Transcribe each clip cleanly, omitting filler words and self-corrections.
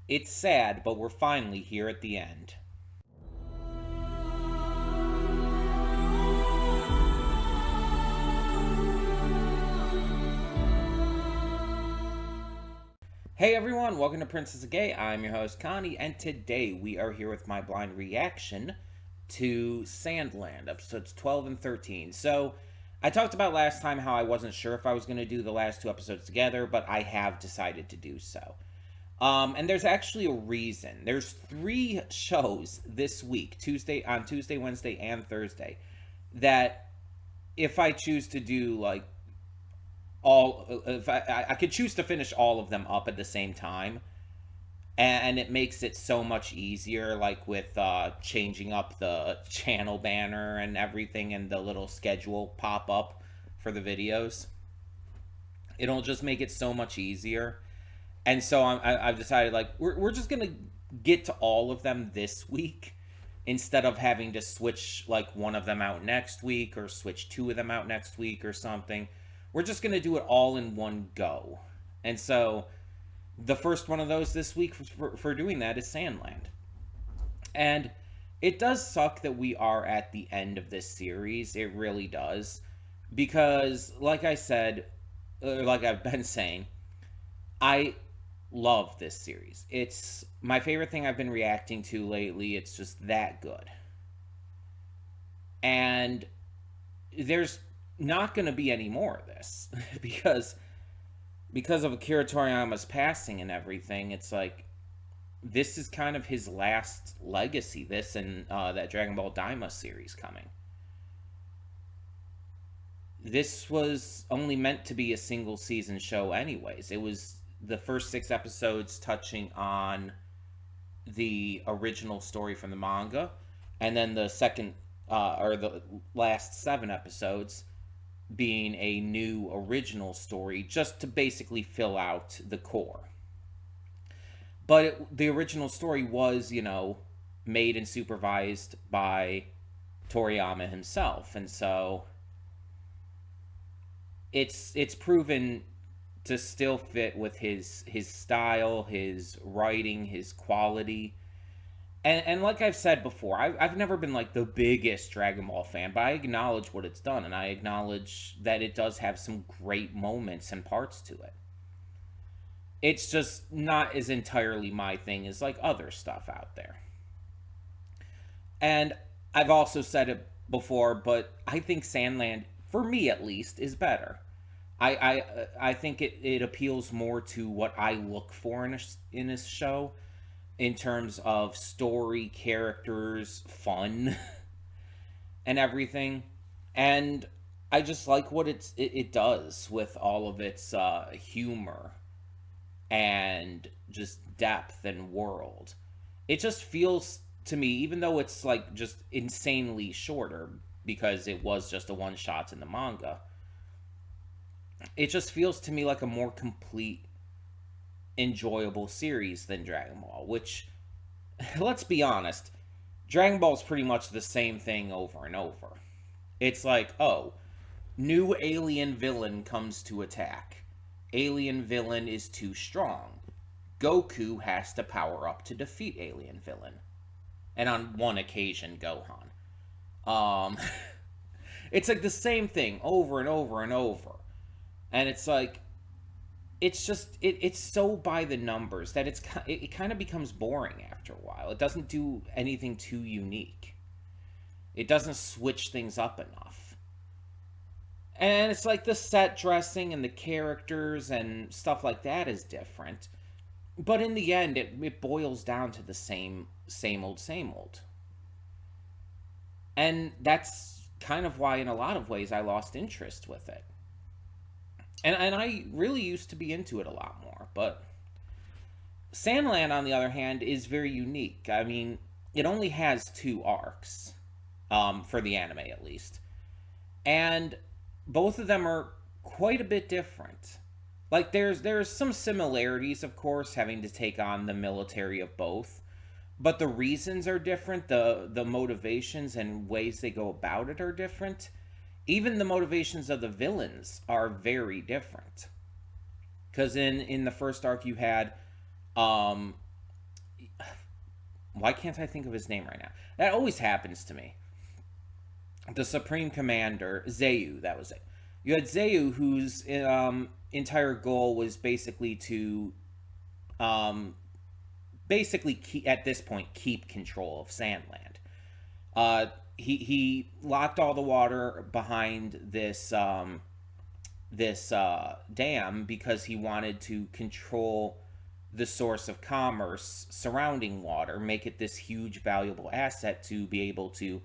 It's sad, but we're finally here at the end. Hey everyone, welcome to Princess of Gay. I'm your host Connie, and today we are here with my blind reaction to Sandland, episodes 12 and 13. So, I talked about last time how I wasn't sure if I was going to do the last two episodes together, but I have decided to do so. And there's actually a reason. There's three shows this week, Tuesday, Wednesday, and Thursday, that if I choose to do like all, if I could choose to finish all of them up at the same time, and it makes it so much easier, like with changing up the channel banner and everything, and the little schedule pop up for the videos. It'll just make it so much easier. And so I've decided like we're just gonna get to all of them this week instead of having to switch like one of them out next week or switch two of them out next week or something. We're just gonna do it all in one go. And so the first one of those this week for doing that is Sandland. And it does suck that we are at the end of this series. It really does. Because, like I said, like I've been saying, I love this series. It's my favorite thing I've been reacting to lately. It's just that good. And there's not going to be any more of this because of Akira Toriyama's passing and everything. It's like this is kind of his last legacy. This and that Dragon Ball Daima series coming. This was only meant to be a single season show, anyways. It was the first 6 episodes touching on the original story from the manga, and then the second or the last 7 episodes being a new original story just to basically fill out the core. But the original story was, made and supervised by Toriyama himself, and so it's proven to still fit with his style, his writing, his quality. And like I've said before, I've never been like the biggest Dragon Ball fan, but I acknowledge what it's done, and I acknowledge that it does have some great moments and parts to it. It's just not as entirely my thing as like other stuff out there. And I've also said it before, but I think Sandland, for me at least, is better. I think it appeals more to what I look for in a show in terms of story, characters, fun, and everything. And I just like what it does with all of its humor and just depth and world. It just feels to me, even though it's like just insanely shorter because it was just a one shot in the manga, it just feels to me like a more complete, enjoyable series than Dragon Ball, which, let's be honest, Dragon Ball is pretty much the same thing over and over. It's like, oh, new alien villain comes to attack. Alien villain is too strong. Goku has to power up to defeat alien villain. And on one occasion, Gohan. Um, it's like the same thing over and over and over. And it's like, it's just it's so by the numbers that it kind of becomes boring after a while. It doesn't do anything too unique. It doesn't switch things up enough. And it's like the set dressing and the characters and stuff like that is different. But in the end, it boils down to the same old, same old. And that's kind of why, in a lot of ways, I lost interest with it. And I really used to be into it a lot more. But Sandland, on the other hand, is very unique. I mean, it only has 2 arcs, for the anime at least. And both of them are quite a bit different. Like there's some similarities, of course, having to take on the military of both, but the reasons are different. The motivations and ways they go about it are different. Even the motivations of the villains are very different. Because in the first arc you had Why can't I think of his name right now? That always happens to me. The Supreme Commander, Zeu, that was it. You had Zeu, whose entire goal was basically to, um, at this point, keep control of Sandland. He locked all the water behind this dam because he wanted to control the source of commerce surrounding water, make it this huge valuable asset to be able to,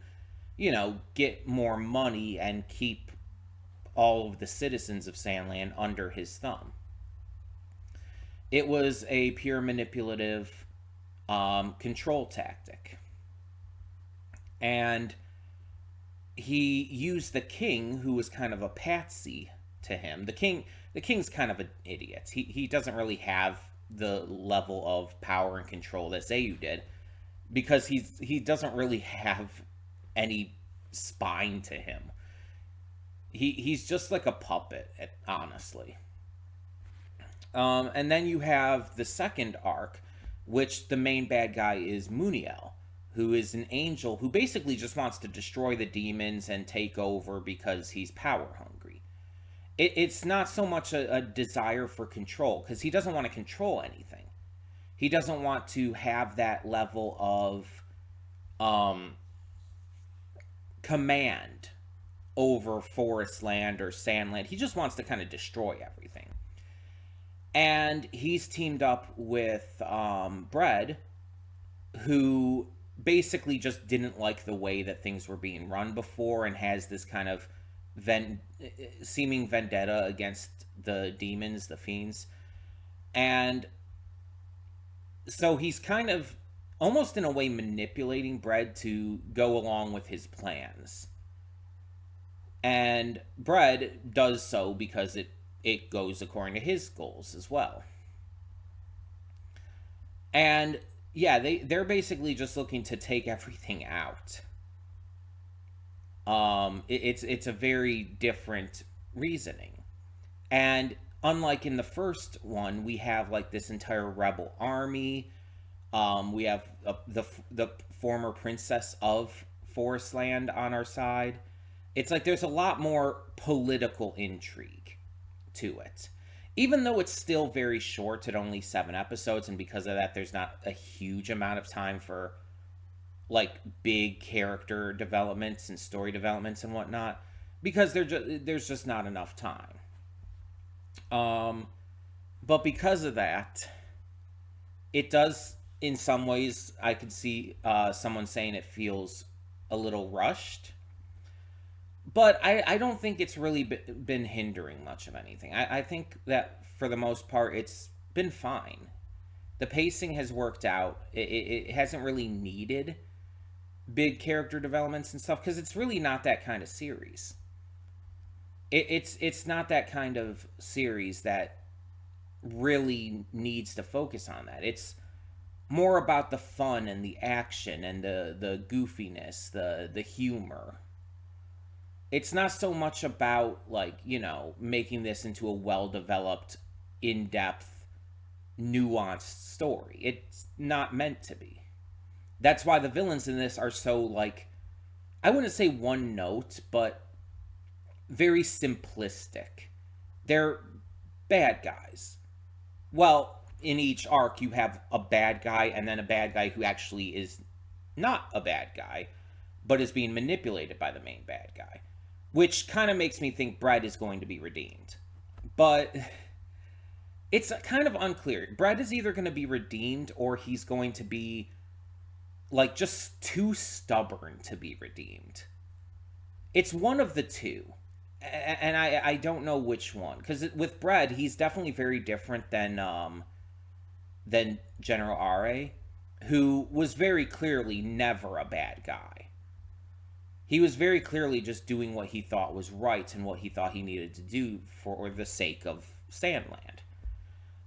get more money and keep all of the citizens of Sandland under his thumb. It was a pure manipulative control tactic. And he used the king, who was kind of a patsy to him. The king's kind of an idiot. He doesn't really have the level of power and control that Zeu did, because he doesn't really have any spine to him. He's just like a puppet, honestly. And then you have the second arc, which the main bad guy is Muniel, who is an angel who basically just wants to destroy the demons and take over because he's power hungry. It's not so much a desire for control, because he doesn't want to control anything. He doesn't want to have that level of command over forest land or sand land. He just wants to kind of destroy everything. And he's teamed up with Bread, who basically just didn't like the way that things were being run before, and has this kind of seeming vendetta against the demons, the fiends. And so he's kind of almost in a way manipulating Bread to go along with his plans. And Bread does so because it goes according to his goals as well. And yeah, they're basically just looking to take everything out. It's a very different reasoning. And unlike in the first one, we have like this entire rebel army. We have the former princess of Forestland on our side. It's like there's a lot more political intrigue to it. Even though it's still very short at only 7 episodes, and because of that, there's not a huge amount of time for like big character developments and story developments and whatnot, because there's just not enough time. But because of that, it does, in some ways, I could see someone saying it feels a little rushed. But I don't think it's really been hindering much of anything. I think that for the most part, it's been fine. The pacing has worked out. It hasn't really needed big character developments and stuff, because it's really not that kind of series. It's not that kind of series that really needs to focus on that. It's more about the fun and the action and the goofiness, the humor. It's not so much about, like, making this into a well-developed, in-depth, nuanced story. It's not meant to be. That's why the villains in this are so, like, I wouldn't say one note, but very simplistic. They're bad guys. Well, in each arc, you have a bad guy and then a bad guy who actually is not a bad guy, but is being manipulated by the main bad guy. Which kind of makes me think Bread is going to be redeemed. But it's kind of unclear. Bread is either going to be redeemed, or he's going to be, like, just too stubborn to be redeemed. It's one of the two. And I don't know which one. Because with Bread, he's definitely very different than General Are, who was very clearly never a bad guy. He was very clearly just doing what he thought was right and what he thought he needed to do for the sake of Sandland.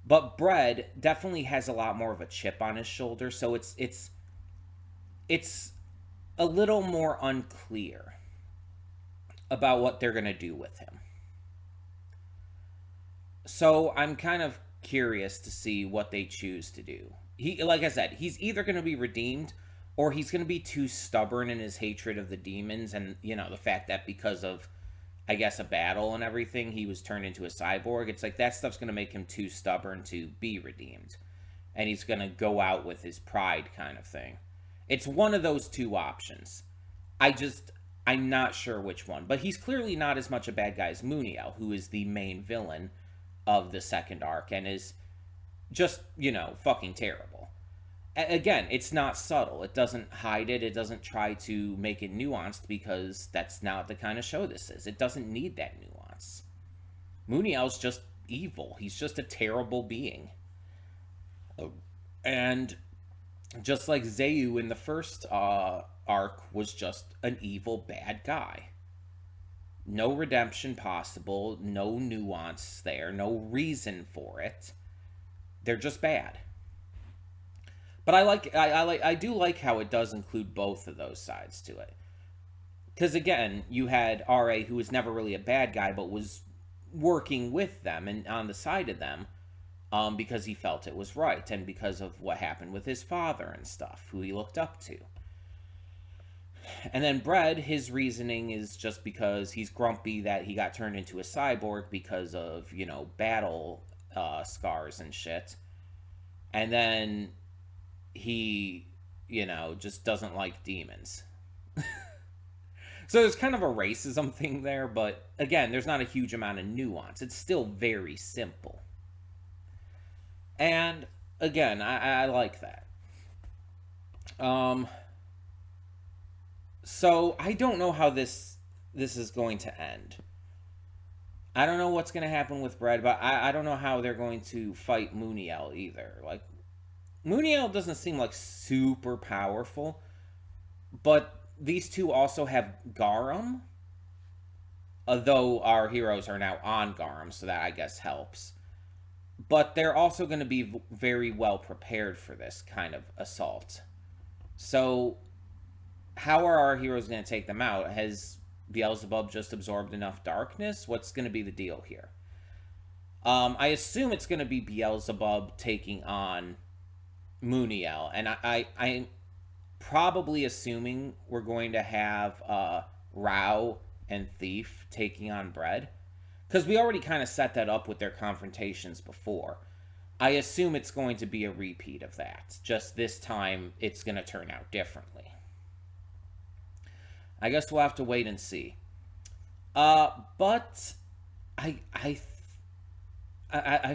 But Bread definitely has a lot more of a chip on his shoulder, so it's a little more unclear about what they're going to do with him. So I'm kind of curious to see what they choose to do. Like I said, he's either going to be redeemed, or he's going to be too stubborn in his hatred of the demons, and the fact that because of, I guess, a battle and everything, he was turned into a cyborg. It's like that stuff's going to make him too stubborn to be redeemed, and he's going to go out with his pride kind of thing. It's one of those two options. I'm not sure which one, but he's clearly not as much a bad guy as Muniel, who is the main villain of the second arc and is just, fucking terrible. Again, it's not subtle. It doesn't hide it. It doesn't try to make it nuanced, because that's not the kind of show this is. It doesn't need that nuance. Muniel's just evil. He's just a terrible being. And just like Zayu in the first arc was just an evil bad guy. No redemption possible, no nuance there, no reason for it. They're just bad. But I do like how it does include both of those sides to it. Because again, you had RA, who was never really a bad guy, but was working with them and on the side of them, because he felt it was right, and because of what happened with his father and stuff, who he looked up to. And then Bread, his reasoning is just because he's grumpy that he got turned into a cyborg because of, battle scars and shit. And then he, just doesn't like demons. So there's kind of a racism thing there, but again, there's not a huge amount of nuance. It's still very simple. And again, I like that. So I don't know how this is going to end. I don't know what's going to happen with Bread, but I don't know how they're going to fight Muniel either. Like, Muniel doesn't seem like super powerful, but these two also have Garum, although our heroes are now on Garum, so that I guess helps. But they're also going to be very well prepared for this kind of assault. So how are our heroes going to take them out? Has Beelzebub just absorbed enough darkness? What's going to be the deal here? I assume it's going to be Beelzebub taking on Muniel, and I'm probably assuming we're going to have Rao and Thief taking on Bread, because we already kind of set that up with their confrontations before. I assume it's going to be a repeat of that, just this time it's going to turn out differently. I guess we'll have to wait and see. But I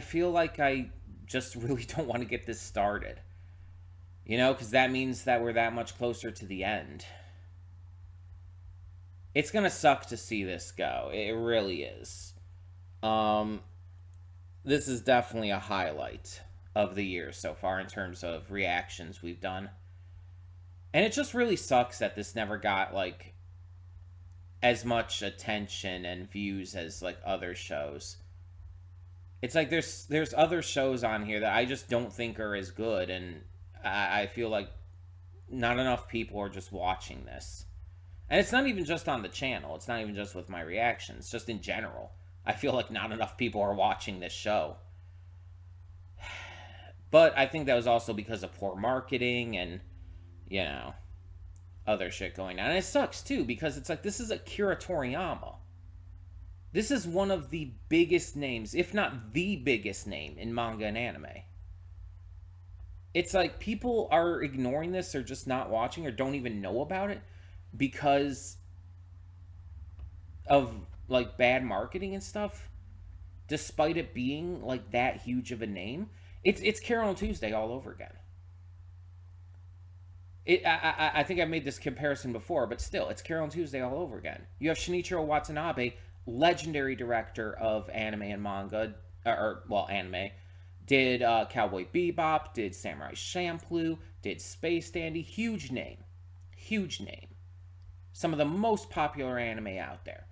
feel like I just really don't want to get this started. Because that means that we're that much closer to the end. It's going to suck to see this go. It really is. This is definitely a highlight of the year so far in terms of reactions we've done. And it just really sucks that this never got, like, as much attention and views as, like, other shows. It's like there's other shows on here that I just don't think are as good, and I feel like not enough people are just watching this. And it's not even just on the channel. It's not even just with my reactions. Just in general. I feel like not enough people are watching this show. But I think that was also because of poor marketing and, other shit going on. And it sucks, too, because it's like, this is Akira Toriyama. This is one of the biggest names, if not the biggest name, in manga and anime. It's like people are ignoring this or just not watching or don't even know about it because of, like, bad marketing and stuff, despite it being, like, that huge of a name. It's Carol and Tuesday all over again. I think I've made this comparison before, but still, it's Carol and Tuesday all over again. You have Shinichiro Watanabe, legendary director of anime and manga, anime, did Cowboy Bebop, did Samurai Champloo, did Space Dandy, huge name. Some of the most popular anime out there.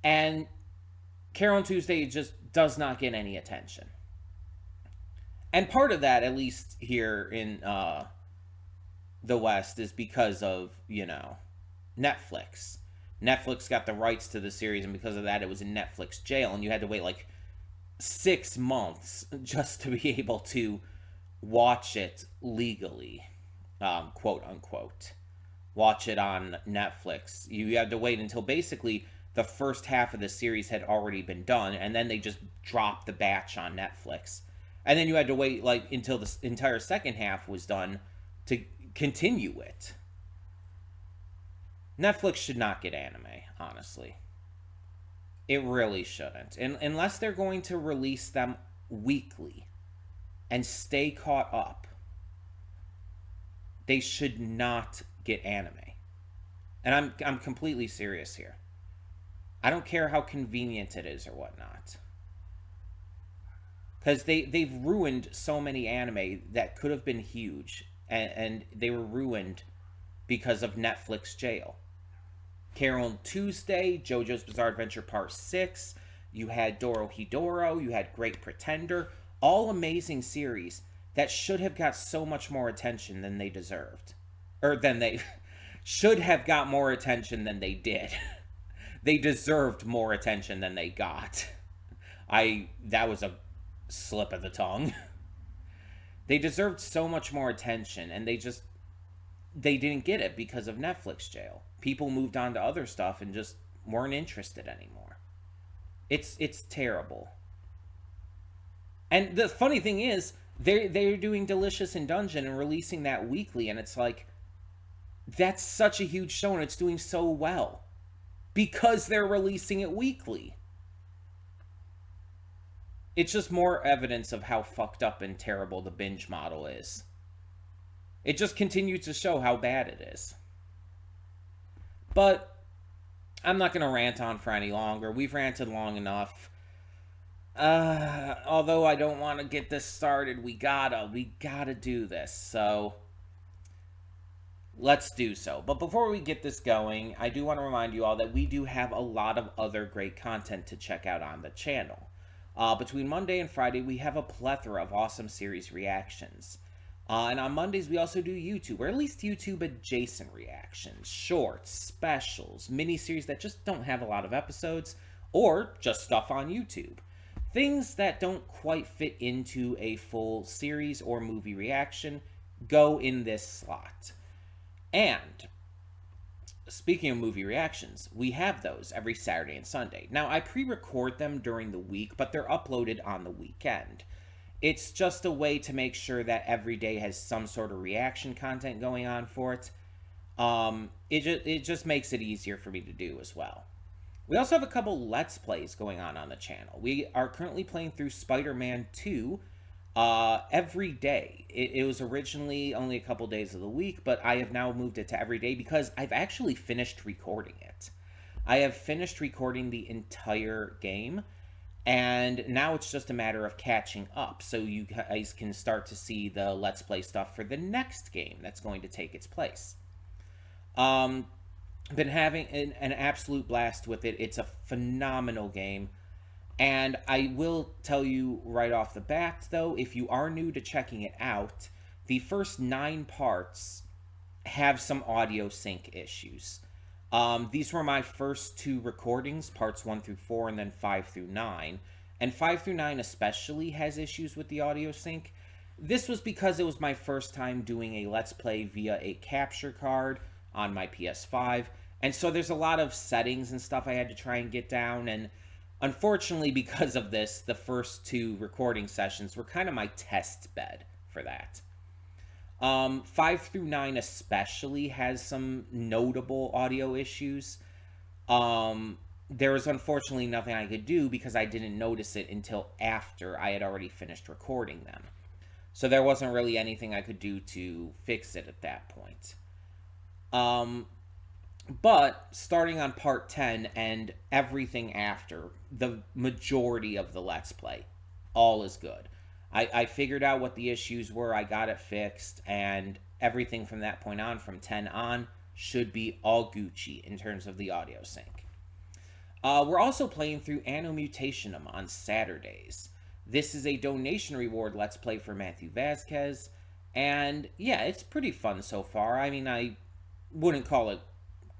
And Carol and Tuesday just does not get any attention. And part of that, at least here in the West, is because of, Netflix. Netflix got the rights to the series, and because of that, it was in Netflix jail, and you had to wait, like, 6 months just to be able to watch it legally. quote unquote. Watch it on Netflix. You had to wait until basically the first half of the series had already been done, and then they just dropped the batch on Netflix. And then you had to wait like until the entire second half was done to continue it. Netflix should not get anime, honestly. It really shouldn't. And unless they're going to release them weekly and stay caught up, they should not get anime. And I'm completely serious here. I don't care how convenient it is or whatnot. Because they've ruined so many anime that could have been huge, and they were ruined because of Netflix jail. Carol Tuesday, JoJo's Bizarre Adventure Part 6, you had Dorohedoro, you had Great Pretender, all amazing series that should have got so much more attention than they deserved. Or than they should have got more attention than they did. They deserved more attention than they got. That was a slip of the tongue. They deserved so much more attention, and they didn't get it because of Netflix jail. People moved on to other stuff and just weren't interested anymore. It's terrible. And the funny thing is, they're doing Delicious in Dungeon and releasing that weekly, and it's like, that's such a huge show and it's doing so well because they're releasing it weekly. It's just more evidence of how fucked up and terrible the binge model is. It just continues to show how bad it is. But I'm not going to rant on for any longer. We've ranted long enough. Although I don't want to get this started, we gotta do this. So let's do so. But before we get this going, I do want to remind you all that we do have a lot of other great content to check out on the channel. Between Monday and Friday, we have a plethora of awesome series reactions. And on Mondays, we also do YouTube, or at least YouTube adjacent reactions, shorts, specials, miniseries that just don't have a lot of episodes, or just stuff on YouTube. Things that don't quite fit into a full series or movie reaction go in this slot. And speaking of movie reactions, we have those every Saturday and Sunday. Now, I pre-record them during the week, but they're uploaded on the weekend. It's just a way to make sure that every day has some sort of reaction content going on for it. It just makes it easier for me to do as well. We also have a couple Let's Plays going on the channel. We are currently playing through Spider-Man 2 every day. It was originally only a couple days of the week, but I have now moved it to every day because I've actually finished recording it. I have finished recording the entire game, and now it's just a matter of catching up, so you guys can start to see the Let's Play stuff for the next game that's going to take its place. Been having an absolute blast with it. It's a phenomenal game. And I will tell you right off the bat, though, if you are new to checking it out, the first 9 parts have some audio sync issues. These were my first 2 recordings, parts 1 through 4 and then 5 through 9. And 5 through 9 especially has issues with the audio sync. This was because it was my first time doing a Let's Play via a capture card on my PS5. And so there's a lot of settings and stuff I had to try and get down, and unfortunately, because of this, the first 2 recording sessions were kind of my test bed for that. 5 through 9 especially has some notable audio issues. There was unfortunately nothing I could do because I didn't notice it until after I had already finished recording them. So there wasn't really anything I could do to fix it at that point. But starting on part 10 and everything after, the majority of the Let's Play, all is good. I figured out what the issues were, I got it fixed, and everything from that point on, from 10 on, should be all Gucci in terms of the audio sync. We're also playing through Anno Mutationum on Saturdays. This is a donation reward Let's Play for Matthew Vasquez, and yeah, it's pretty fun so far. I mean, I wouldn't call it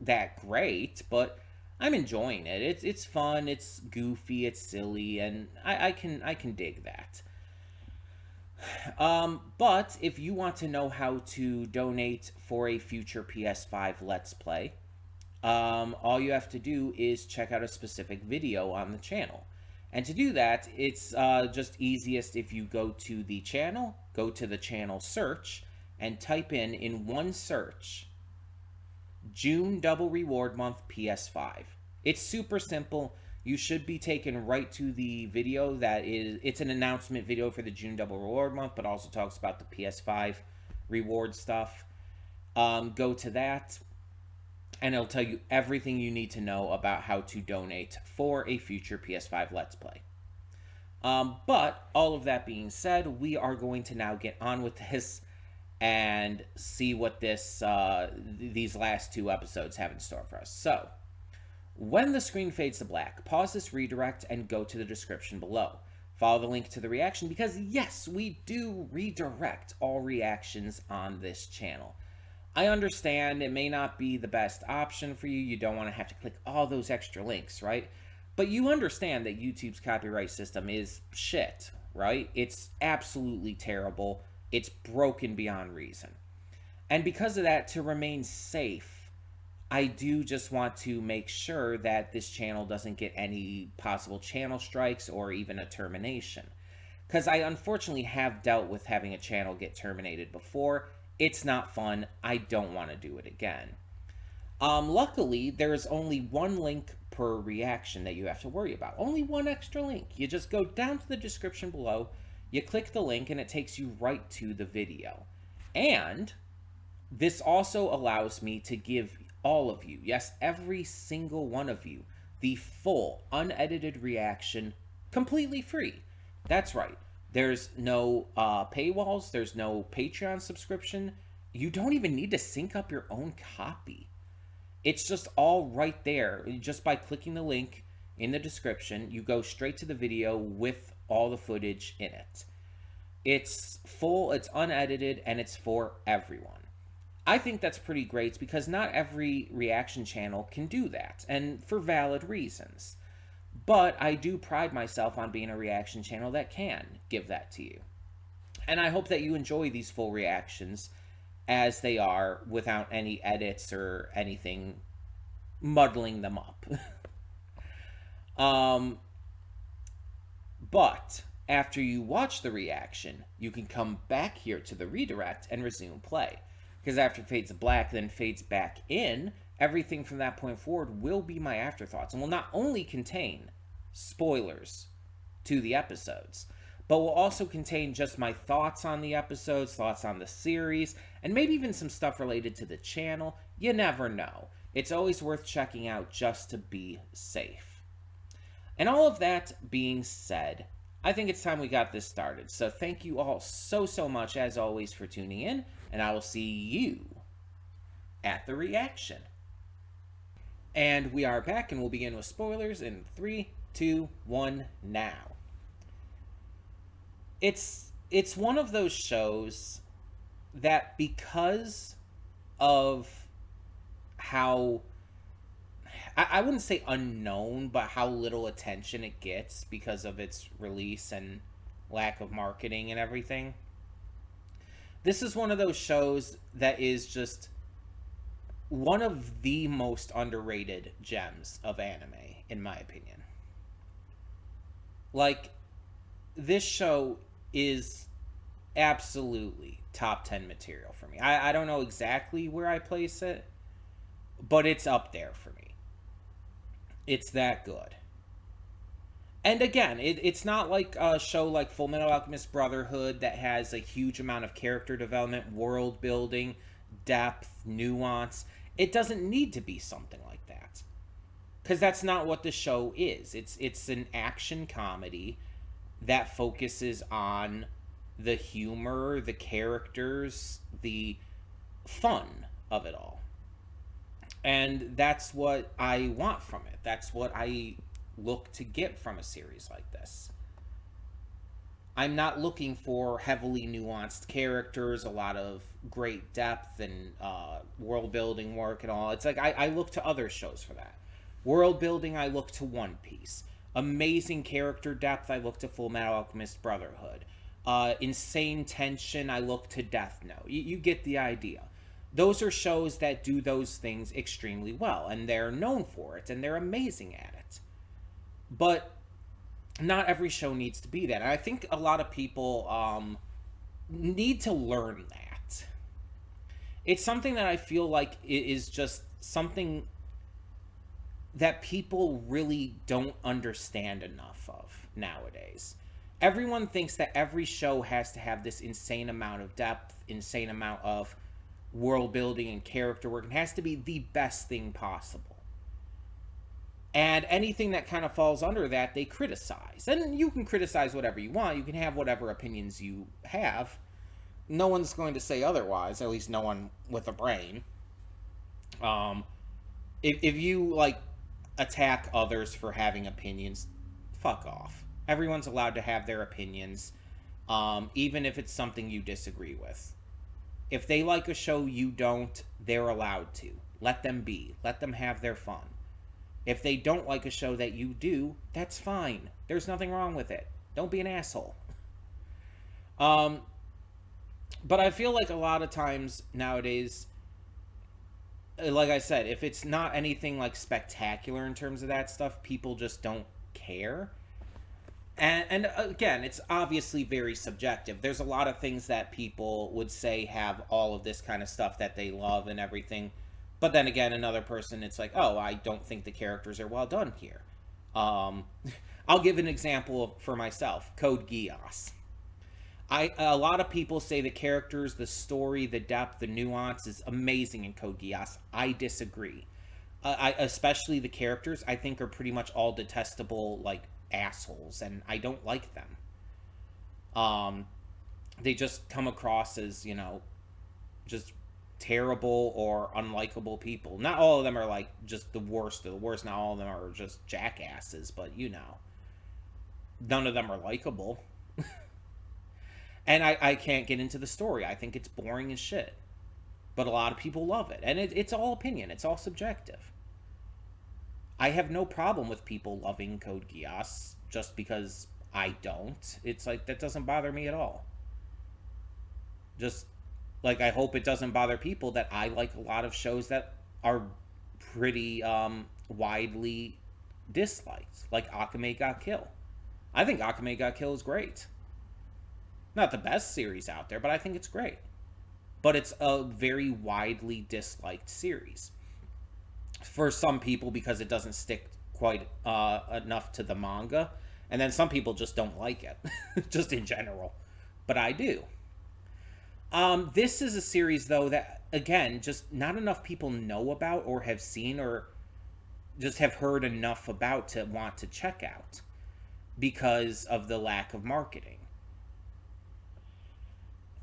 that great, but I'm enjoying it. It's fun, it's goofy, it's silly, and I can dig that. But if you want to know how to donate for a future PS5 Let's Play, all you have to do is check out a specific video on the channel. And to do that, it's just easiest if you go to the channel, go to the channel search, and type in one search, June Double Reward Month PS5. It's super simple. You should be taken right to the video it's an announcement video for the June Double Reward Month, but also talks about the PS5 reward stuff. Go to that, and it'll tell you everything you need to know about how to donate for a future PS5 Let's Play. But all of that being said, we are going to now get on with this and see what these last two episodes have in store for us. So, when the screen fades to black, pause this redirect and go to the description below. Follow the link to the reaction because, yes, we do redirect all reactions on this channel. I understand it may not be the best option for you. You don't want to have to click all those extra links, right? But you understand that YouTube's copyright system is shit, right? It's absolutely terrible. It's broken beyond reason. And because of that, to remain safe, I do just want to make sure that this channel doesn't get any possible channel strikes or even a termination. Because I unfortunately have dealt with having a channel get terminated before. It's not fun. I don't want to do it again. Luckily, there is only one link per reaction that you have to worry about. Only one extra link. You just go down to the description below, you click the link, and it takes you right to the video. And this also allows me to give all of you, yes, every single one of you, the full, unedited reaction completely free. That's right. There's no paywalls. There's no Patreon subscription. You don't even need to sync up your own copy. It's just all right there. Just by clicking the link in the description, you go straight to the video with all the footage in it. It's full, it's unedited, and it's for everyone. I think that's pretty great because not every reaction channel can do that, and for valid reasons. But I do pride myself on being a reaction channel that can give that to you. And I hope that you enjoy these full reactions as they are without any edits or anything muddling them up. But after you watch the reaction, you can come back here to the redirect and resume play. Because after it fades to black, then fades back in, everything from that point forward will be my afterthoughts and will not only contain spoilers to the episodes, but will also contain just my thoughts on the episodes, thoughts on the series, and maybe even some stuff related to the channel. You never know. It's always worth checking out just to be safe. And all of that being said, I think it's time we got this started. So thank you all so much, as always, for tuning in, and I will see you at the reaction. And we are back, and we'll begin with spoilers in 3, 2, 1, now. It's one of those shows that, because of how, I wouldn't say unknown, but how little attention it gets because of its release and lack of marketing and everything. This is one of those shows that is just one of the most underrated gems of anime, in my opinion. Like, this show is absolutely top 10 material for me. I don't know exactly where I place it, but it's up there for me. It's that good. And again, it's not like a show like Fullmetal Alchemist Brotherhood that has a huge amount of character development, world building, depth, nuance. It doesn't need to be something like that. Because that's not what the show is. It's an action comedy that focuses on the humor, the characters, the fun of it all. And that's what I want from it. That's what I look to get from a series like this. I'm not looking for heavily nuanced characters, a lot of great depth and world building work and all. It's like I look to other shows for that. World building, I look to One Piece. Amazing character depth, I look to Fullmetal Alchemist Brotherhood. Insane Tension, I look to Death Note. You get the idea. Those are shows that do those things extremely well, and they're known for it, and they're amazing at it. But not every show needs to be that. And I think a lot of people need to learn that. It's something that I feel like is just something that people really don't understand enough of nowadays. Everyone thinks that every show has to have this insane amount of depth, insane amount of world building and character work. It has to be the best thing possible. And anything that kind of falls under that, they criticize. And you can criticize whatever you want. You can have whatever opinions you have. No one's going to say otherwise, at least no one with a brain. If you, like, attack others for having opinions, fuck off. Everyone's allowed to have their opinions, even if it's something you disagree with. If they like a show you don't, they're allowed to. Let them be. Let them have their fun. If they don't like a show that you do, that's fine. There's nothing wrong with it. Don't be an asshole. But I feel like a lot of times nowadays, like I said, if it's not anything like spectacular in terms of that stuff, people just don't care. And again, it's obviously very subjective. There's a lot of things that people would say have all of this kind of stuff that they love and everything. But then again, another person, it's like, oh, I don't think the characters are well done here. I'll give an example for myself. Code Geass. A lot of people say the characters, the story, the depth, the nuance is amazing in Code Geass. I disagree. Especially the characters, I think are pretty much all detestable, like, assholes, and I don't like them. They just come across as, just terrible or unlikable people. Not all of them are, like, just the worst of the worst. Not all of them are just jackasses, but, none of them are likable. And I can't get into the story. I think it's boring as shit. But a lot of people love it. And it's all opinion. It's all subjective. I have no problem with people loving Code Geass just because I don't. It's like, that doesn't bother me at all. Just, like, I hope it doesn't bother people that I like a lot of shows that are pretty widely disliked. Like Akame ga Kill. I think Akame ga Kill is great. Not the best series out there, but I think it's great. But it's a very widely disliked series. For some people, because it doesn't stick quite enough to the manga. And then some people just don't like it. Just in general. But I do. This is a series, though, that, again, just not enough people know about or have seen or just have heard enough about to want to check out. Because of the lack of marketing.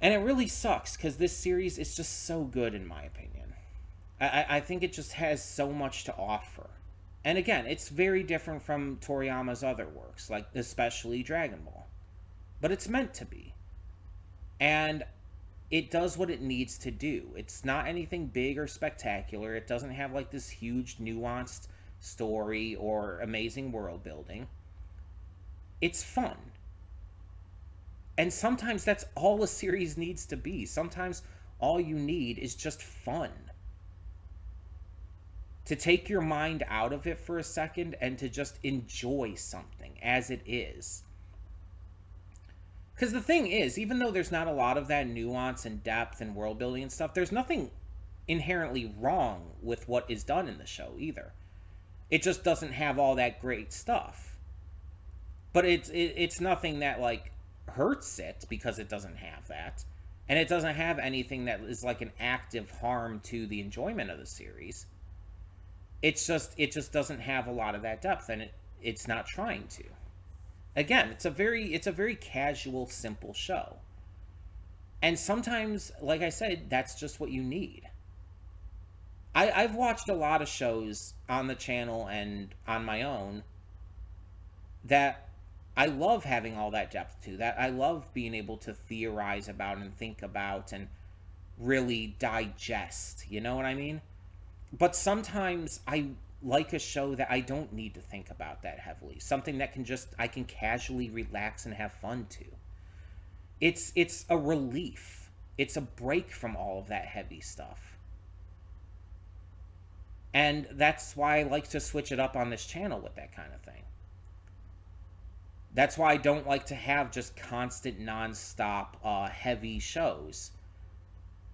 And it really sucks, because this series is just so good, in my opinion. I think it just has so much to offer. And again, it's very different from Toriyama's other works, like especially Dragon Ball. But it's meant to be. And it does what it needs to do. It's not anything big or spectacular. It doesn't have like this huge nuanced story or amazing world building. It's fun. And sometimes that's all a series needs to be. Sometimes all you need is just fun. To take your mind out of it for a second and to just enjoy something as it is. Because the thing is, even though there's not a lot of that nuance and depth and world building and stuff, there's nothing inherently wrong with what is done in the show either. It just doesn't have all that great stuff. But it's nothing that, like, hurts it because it doesn't have that. And it doesn't have anything that is like an active harm to the enjoyment of the series. It just doesn't have a lot of that depth, and it's not trying to. Again, it's a very casual, simple show. And sometimes, like I said, that's just what you need. I've watched a lot of shows on the channel and on my own that I love having all that depth to, that I love being able to theorize about and think about and really digest, you know what I mean? But sometimes I like a show that I don't need to think about that heavily. Something that I can casually relax and have fun to. It's a relief. It's a break from all of that heavy stuff. And that's why I like to switch it up on this channel with that kind of thing. That's why I don't like to have just constant, nonstop, heavy shows.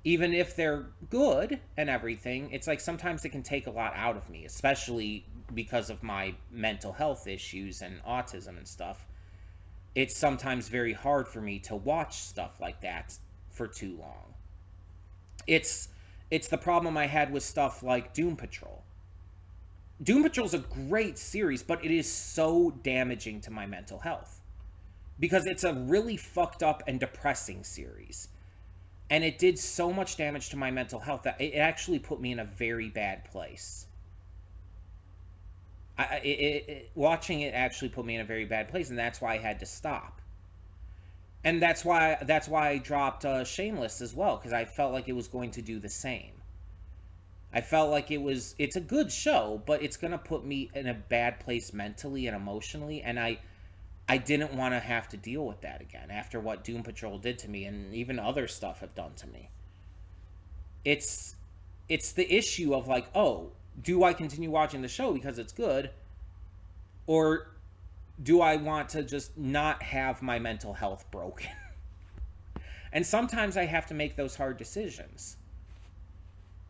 Even if they're good and everything, it's like sometimes it can take a lot out of me, especially because of my mental health issues and autism and stuff. It's sometimes very hard for me to watch stuff like that for too long. It's it's the problem I had with stuff like Doom Patrol. Doom Patrol's a great series, but it is so damaging to my mental health because it's a really fucked up and depressing series. And it did so much damage to my mental health that it actually put me in a very bad place. Watching it actually put me in a very bad place, and that's why I had to stop. And that's why I dropped Shameless as well, because I felt like it was going to do the same. I felt like it's a good show, but it's gonna put me in a bad place mentally and emotionally, and I didn't want to have to deal with that again after what Doom Patrol did to me, and even other stuff have done to me. It's it's the issue of like, oh, do I continue watching the show because it's good, or do I want to just not have my mental health broken? And sometimes I have to make those hard decisions.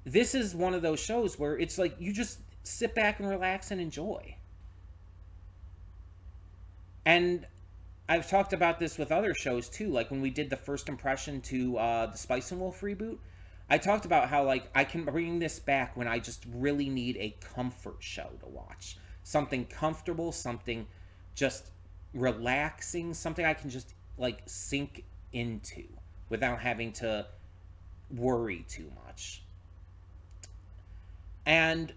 This is one of those shows where it's like you just sit back and relax and enjoy. And I've talked about this with other shows too, like when we did the first impression to the Spice and Wolf reboot. I talked about how like I can bring this back when I just really need a comfort show to watch, something comfortable, something just relaxing, something I can just like sink into without having to worry too much. And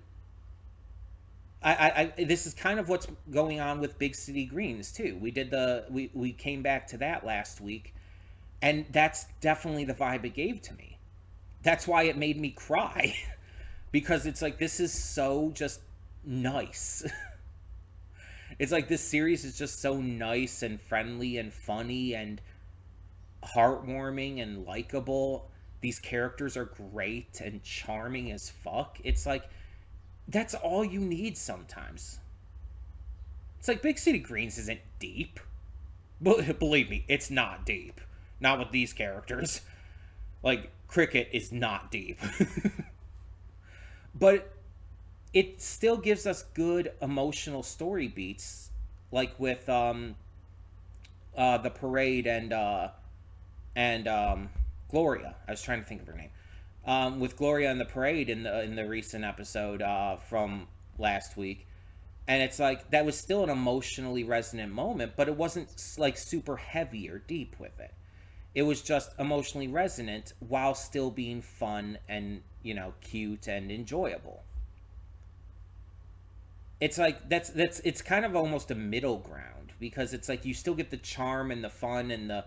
this is kind of what's going on with Big City Greens too. We came back to that last week, and that's definitely the vibe it gave to me. That's why it made me cry because it's like this is so just nice. It's like this series is just so nice and friendly and funny and heartwarming and likable. These characters are great and charming as fuck. It's like that's all you need sometimes. It's like Big City Greens isn't deep. But believe me, it's not deep. Not with these characters. Like Cricket is not deep. But it still gives us good emotional story beats, like with the parade and Gloria. I was trying to think of her name. With Gloria and the parade in the recent episode from last week, and it's like that was still an emotionally resonant moment, but it wasn't like super heavy or deep with it. It was just emotionally resonant while still being fun and cute and enjoyable. It's like that's it's kind of almost a middle ground because it's like you still get the charm and the fun and the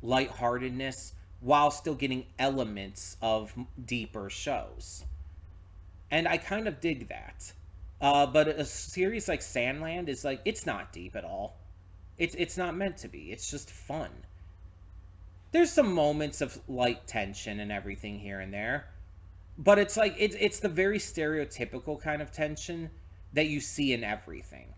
lightheartedness while still getting elements of deeper shows. And I kind of dig that. But a series like Sandland is like it's not deep at all. It's not meant to be. It's just fun. There's some moments of light tension and everything here and there, but it's like it's the very stereotypical kind of tension that you see in everything.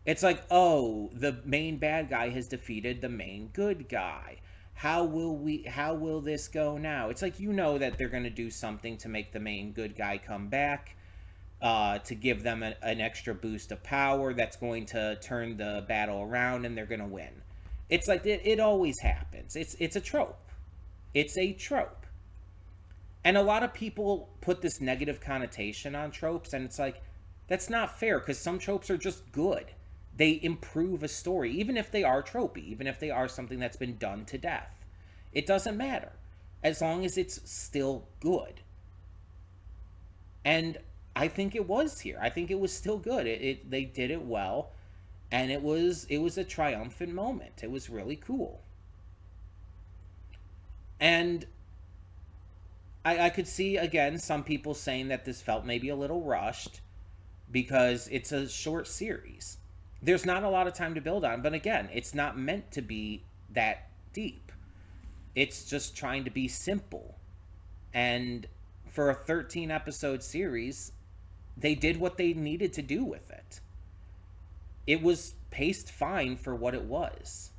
It's like, oh, the main bad guy has defeated the main good guy. How will this go now? It's like that they're going to do something to make the main good guy come back, to give them an extra boost of power that's going to turn the battle around and they're going to win. It's like it always happens. It's a trope. It's a trope. And a lot of people put this negative connotation on tropes, and it's like that's not fair because some tropes are just good. They improve a story, even if they are tropey, even if they are something that's been done to death. It doesn't matter as long as it's still good. And I think it was here. I think it was still good. They did it well, and it was a triumphant moment. It was really cool. And I could see again some people saying that this felt maybe a little rushed because it's a short series. There's not a lot of time to build on, but again, it's not meant to be that deep. It's just trying to be simple. And for a 13 episode series, they did what they needed to do with it. It was paced fine for what it was.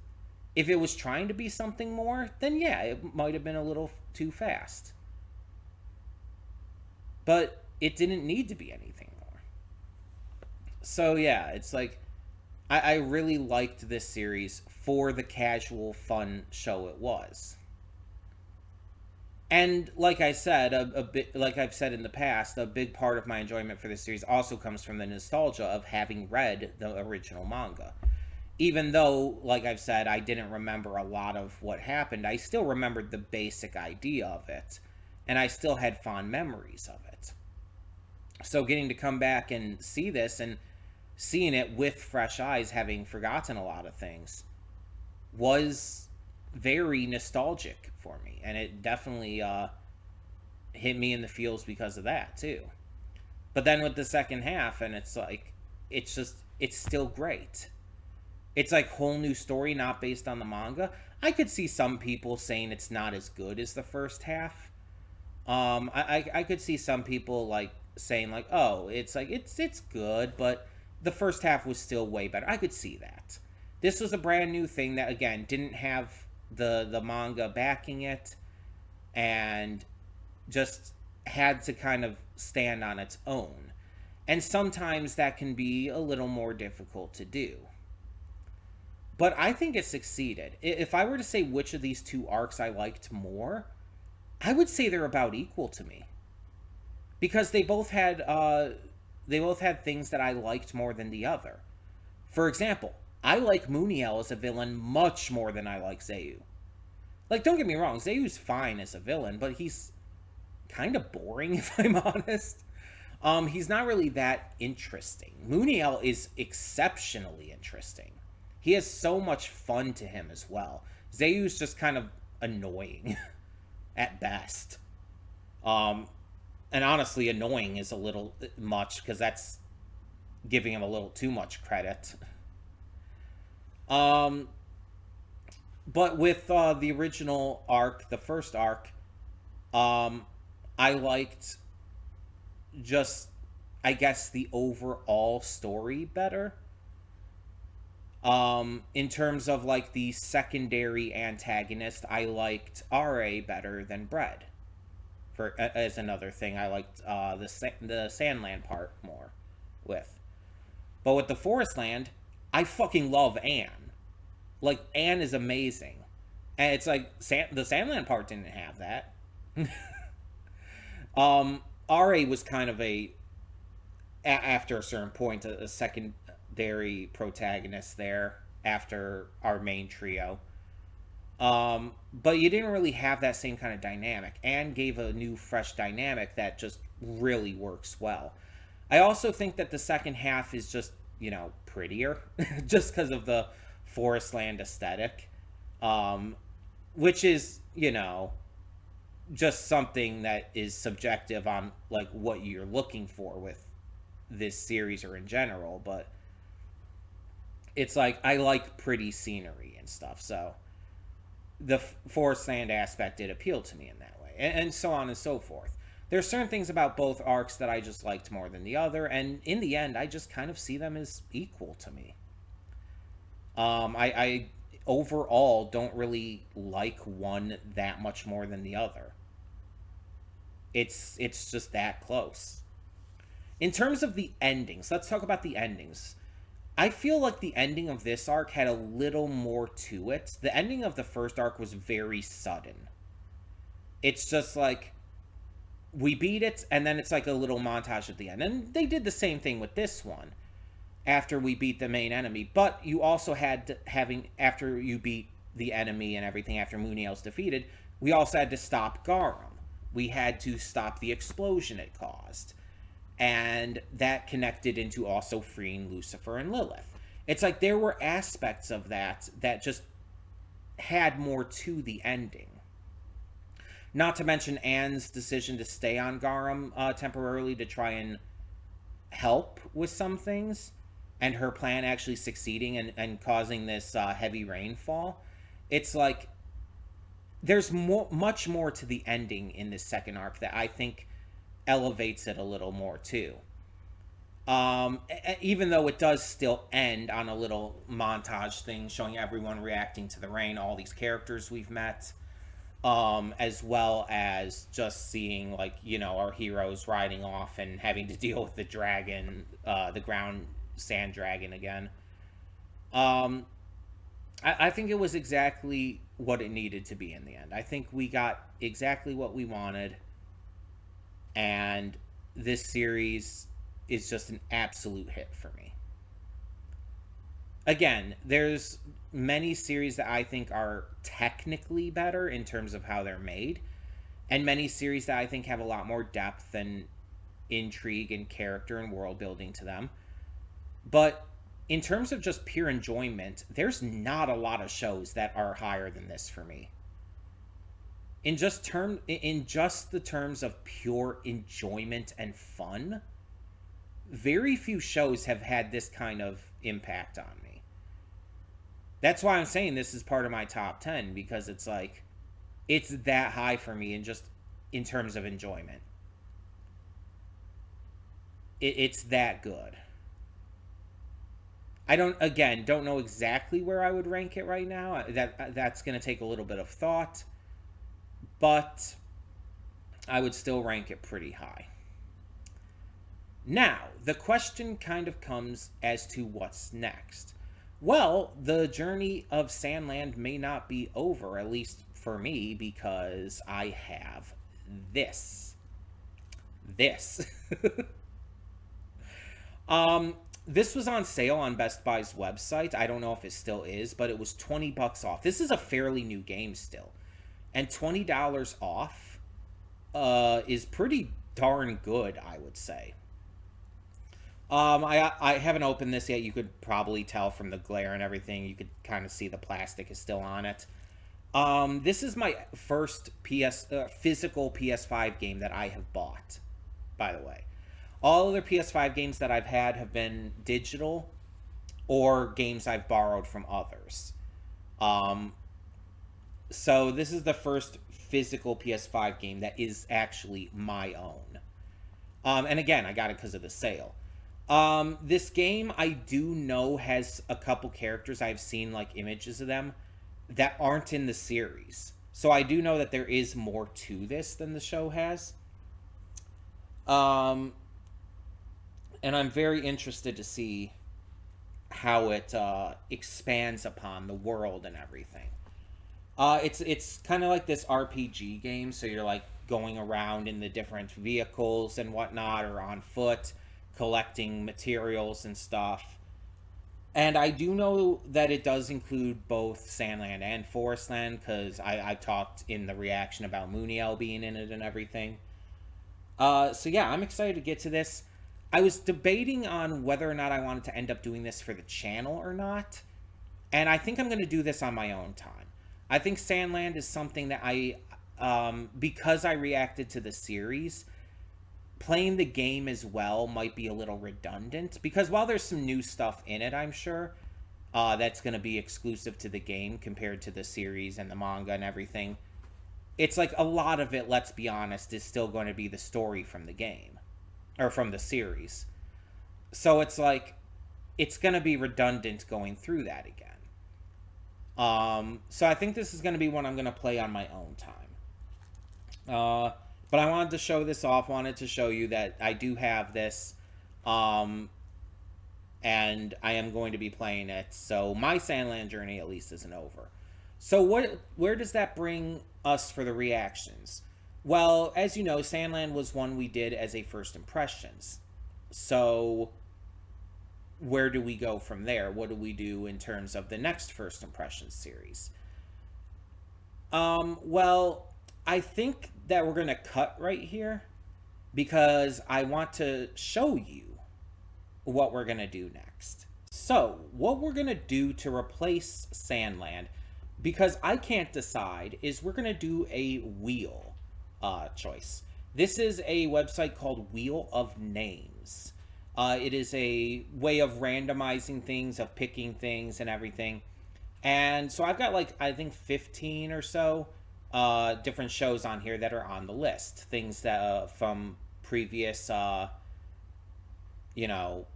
If it was trying to be something more, then yeah, it might have been a little too fast. But it didn't need to be anything more. So yeah, it's like I really liked this series for the casual, fun show it was. And like I said, a bit like I've said in the past, a big part of my enjoyment for this series also comes from the nostalgia of having read the original manga. Even though, like I've said, I didn't remember a lot of what happened, I still remembered the basic idea of it, and I still had fond memories of it. So getting to come back and see this and seeing it with fresh eyes, having forgotten a lot of things, was very nostalgic for me, and it definitely hit me in the feels because of that too. But then with the second half, and it's like it's still great. It's like whole new story, not based on the manga. I could see some people saying it's not as good as the first half. I could see some people like saying like, oh, it's like it's good, but the first half was still way better. I could see that. This was a brand new thing that again didn't have the manga backing it, and just had to kind of stand on its own. And sometimes that can be a little more difficult to do. But I think it succeeded. If I were to say which of these two arcs I liked more, I would say they're about equal to me, because they both had things that I liked more than the other. For example, I like Muniel as a villain much more than I like Zayu. Like, don't get me wrong, Zayu's fine as a villain, but he's kind of boring if I'm honest. He's not really that interesting. Muniel is exceptionally interesting. He has so much fun to him as well. Zayu's just kind of annoying at best. Um, and honestly, annoying is a little much because that's giving him a little too much credit. Um, but with the original arc, the first arc, um, I liked just, I guess, the overall story better. In terms of like the secondary antagonist, I liked RA better than Bread. For as another thing, I liked the Sandland part more with. But with the Forestland, I fucking love Anne. Like, Anne is amazing, and it's like the Sandland part didn't have that. Ra was kind of after a certain point a secondary protagonist there after our main trio. But you didn't really have that same kind of dynamic. Anne gave a new, fresh dynamic that just really works well. I also think that the second half is just, prettier, just because of the Forestland aesthetic, which is, just something that is subjective on like what you're looking for with this series or in general. But it's like I like pretty scenery and stuff, so the Forestland aspect did appeal to me in that way, and so on and so forth. There's certain things about both arcs that I just liked more than the other, and in the end, I just kind of see them as equal to me. I overall don't really like one that much more than the other. It's just that close. In terms of the endings, let's talk about the endings. I feel like the ending of this arc had a little more to it. The ending of the first arc was very sudden. It's just like we beat it, and then it's like a little montage at the end. And they did the same thing with this one after we beat the main enemy. But you also had after you beat the enemy and everything, after Muniel's defeated, we also had to stop Garum. We had to stop the explosion it caused. And that connected into also freeing Lucifer and Lilith. It's like there were aspects of that just had more to the ending. Not to mention Anne's decision to stay on Garum temporarily to try and help with some things, and her plan actually succeeding and causing this heavy rainfall. It's like there's much more to the ending in this second arc that I think elevates it a little more too. Even though it does still end on a little montage thing showing everyone reacting to the rain, all these characters we've met, as well as just seeing, like, you know, our heroes riding off and having to deal with the dragon, the ground sand dragon again. Um, I think it was exactly what it needed to be in the end. I think we got exactly what we wanted, and this series is just an absolute hit for me. Again, there's many series that I think are technically better in terms of how they're made, and many series that I think have a lot more depth and intrigue and character and world building to them. But in terms of just pure enjoyment, there's not a lot of shows that are higher than this for me. In just the terms of pure enjoyment and fun, very few shows have had this kind of impact on me. That's why I'm saying this is part of my top 10, because it's like it's that high for me in just in terms of enjoyment. It's that good. I don't know exactly where I would rank it right now. That's going to take a little bit of thought, but I would still rank it pretty high. Now, the question kind of comes as to what's next. Well, the journey of Sandland may not be over, at least for me, because I have this. This. This was on sale on Best Buy's website. I don't know if it still is, but it was $20 off. This is a fairly new game still. And $20 off is pretty darn good, I would say. I haven't opened this yet. You could probably tell from the glare and everything. You could kind of see the plastic is still on it. This is my first physical PS5 game that I have bought, by the way. All other PS5 games that I've had have been digital or games I've borrowed from others. So this is the first physical PS5 game that is actually my own. And again, I got it because of the sale. This game I do know has a couple characters. I've seen like images of them that aren't in the series. So I do know that there is more to this than the show has. And I'm very interested to see how it expands upon the world and everything. It's kind of like this RPG game, so you're like going around in the different vehicles and whatnot, or on foot, collecting materials and stuff. And I do know that it does include both Sandland and Forestland, because I talked in the reaction about Mooniel being in it and everything. So yeah, I'm excited to get to this. I was debating on whether or not I wanted to end up doing this for the channel or not. And I think I'm going to do this on my own time. I think Sandland is something that because I reacted to the series, playing the game as well might be a little redundant. Because while there's some new stuff in it, I'm sure, that's going to be exclusive to the game compared to the series and the manga and everything, it's like a lot of it, let's be honest, is still going to be the story from the game. Or from the series. So it's like, it's going to be redundant going through that again. So I think this is going to be one I'm going to play on my own time. But I wanted to show this off, wanted to show you that I do have this, and I am going to be playing it, so my Sandland journey at least isn't over. So where does that bring us for the reactions? Well, as you know, Sandland was one we did as a first impressions. So where do we go from there? What do we do in terms of the next first impressions series? Well, I think that we're going to cut right here because I want to show you what we're going to do next. So, what we're going to do to replace Sandland, because I can't decide, is we're going to do a wheel choice. This is a website called Wheel of Names. It is a way of randomizing things, of picking things and everything. And so I've got like, I think 15 or so different shows on here that are on the list. Things that from previous, you know,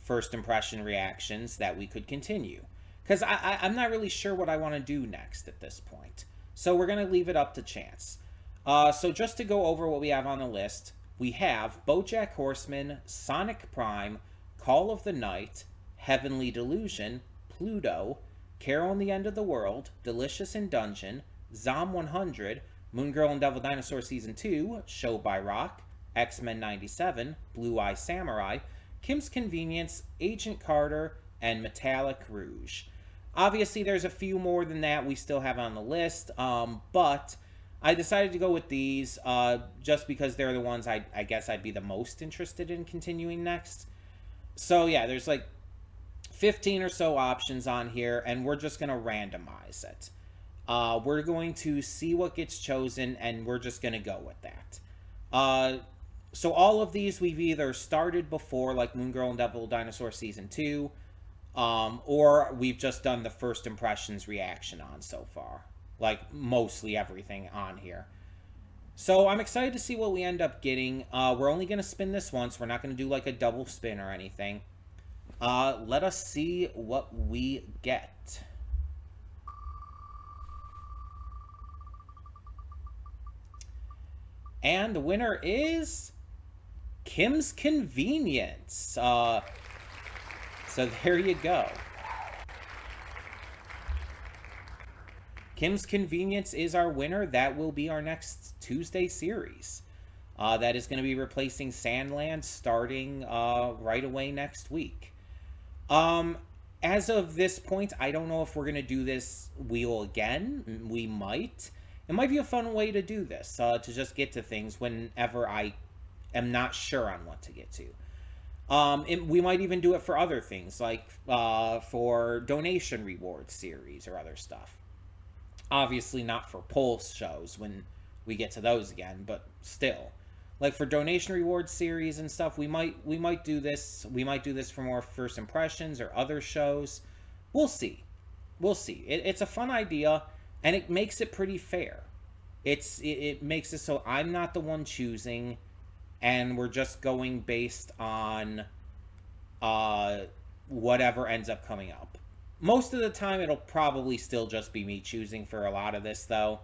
first impression reactions that we could continue. Because I'm not really sure what I want to do next at this point. So we're going to leave it up to chance. So just to go over what we have on the list, we have BoJack Horseman, Sonic Prime, Call of the Night, Heavenly Delusion, Pluto, Carol and the End of the World, Delicious in Dungeon, Zom 100, Moon Girl and Devil Dinosaur Season 2, Show by Rock, X-Men 97, Blue Eye Samurai, Kim's Convenience, Agent Carter, and Metallic Rouge. Obviously, there's a few more than that we still have on the list, but I decided to go with these just because they're the ones I guess I'd be the most interested in continuing next. So yeah, there's like 15 or so options on here, and we're just going to randomize it. We're going to see what gets chosen, and we're just going to go with that. So all of these we've either started before, like Moon Girl and Devil Dinosaur Season 2, or we've just done the first impressions reaction on so far. Like mostly everything on here. So I'm excited to see what we end up getting. We're only going to spin this once. We're not going to do like a double spin or anything. Let us see what we get. And the winner is Kim's Convenience. So there you go. Kim's Convenience is our winner. That will be our next Tuesday series. That is going to be replacing Sandland starting right away next week. As of this point, I don't know if we're going to do this wheel again. We might. It might be a fun way to do this, to just get to things whenever I am not sure on what to get to. We might even do it for other things, like for donation reward series or other stuff. Obviously not for Pulse shows when we get to those again, but still. Like for donation reward series and stuff, we might do this. We might do this for more first impressions or other shows. We'll see. We'll see. It's a fun idea, and it makes it pretty fair. It makes it so I'm not the one choosing, and we're just going based on whatever ends up coming up. Most of the time, it'll probably still just be me choosing for a lot of this, though.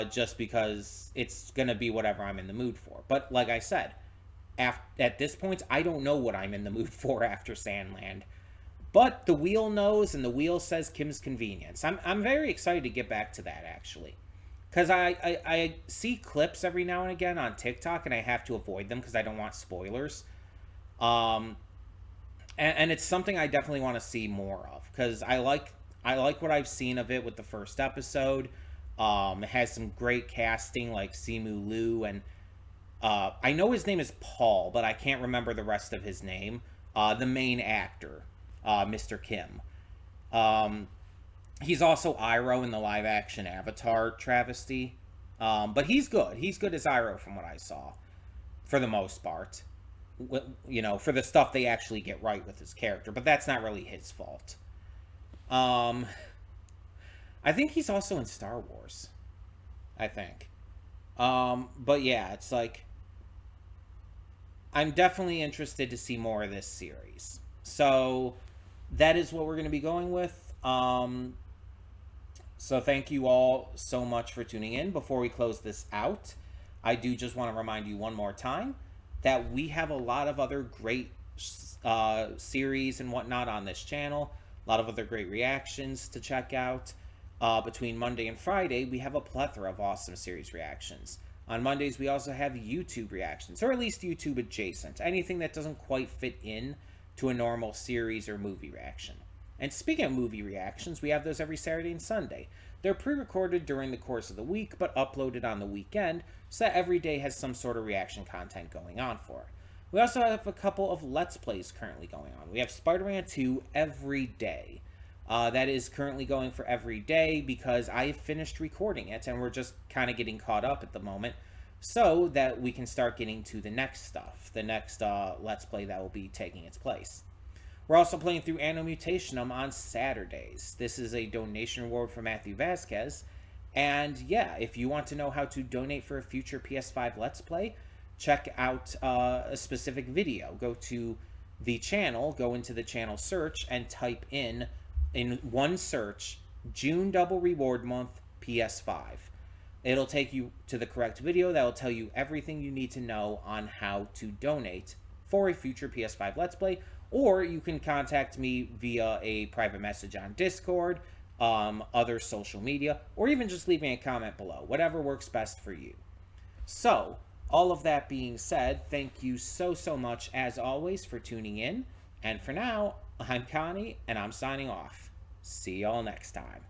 Just because it's going to be whatever I'm in the mood for. But like I said, at this point, I don't know what I'm in the mood for after Sandland. But the wheel knows, and the wheel says Kim's Convenience. I'm very excited to get back to that, actually. Because I see clips every now and again on TikTok, and I have to avoid them because I don't want spoilers. And it's something I definitely want to see more of. Because I like what I've seen of it with the first episode. It has some great casting like Simu Liu, and I know his name is Paul, but I can't remember the rest of his name. The main actor, Mr. Kim. He's also Iroh in the live-action Avatar travesty. But he's good. He's good as Iroh from what I saw, for the most part. You know, for the stuff they actually get right with his character. But that's not really his fault. I think he's also in Star Wars. I think. But yeah, it's like, I'm definitely interested to see more of this series. So that is what we're going to be going with. So thank you all so much for tuning in. Before we close this out, I do just want to remind you one more time that we have a lot of other great series and whatnot on this channel. A lot of other great reactions to check out. Between Monday and Friday, we have a plethora of awesome series reactions. On Mondays, we also have YouTube reactions, or at least YouTube adjacent. Anything that doesn't quite fit in to a normal series or movie reaction. And speaking of movie reactions, we have those every Saturday and Sunday. They're pre-recorded during the course of the week, but uploaded on the weekend, so that every day has some sort of reaction content going on for it. We also have a couple of Let's Plays currently going on. We have Spider-Man 2 every day. That is currently going for every day because I finished recording it and we're just kind of getting caught up at the moment so that we can start getting to the next stuff, the next Let's Play that will be taking its place. We're also playing through Anno Mutationum on Saturdays. This is a donation reward for Matthew Vasquez, And yeah, if you want to know how to donate for a future PS5 Let's Play, check out a specific video. Go to the channel, go into the channel search, and type in one search, June Double Reward Month PS5. It'll take you to the correct video that will tell you everything you need to know on how to donate for a future PS5 Let's Play, or you can contact me via a private message on Discord, other social media, or even just leave me a comment below, whatever works best for you. So, all of that being said, thank you so much, as always, for tuning in. And for now, I'm Connie, and I'm signing off. See y'all next time.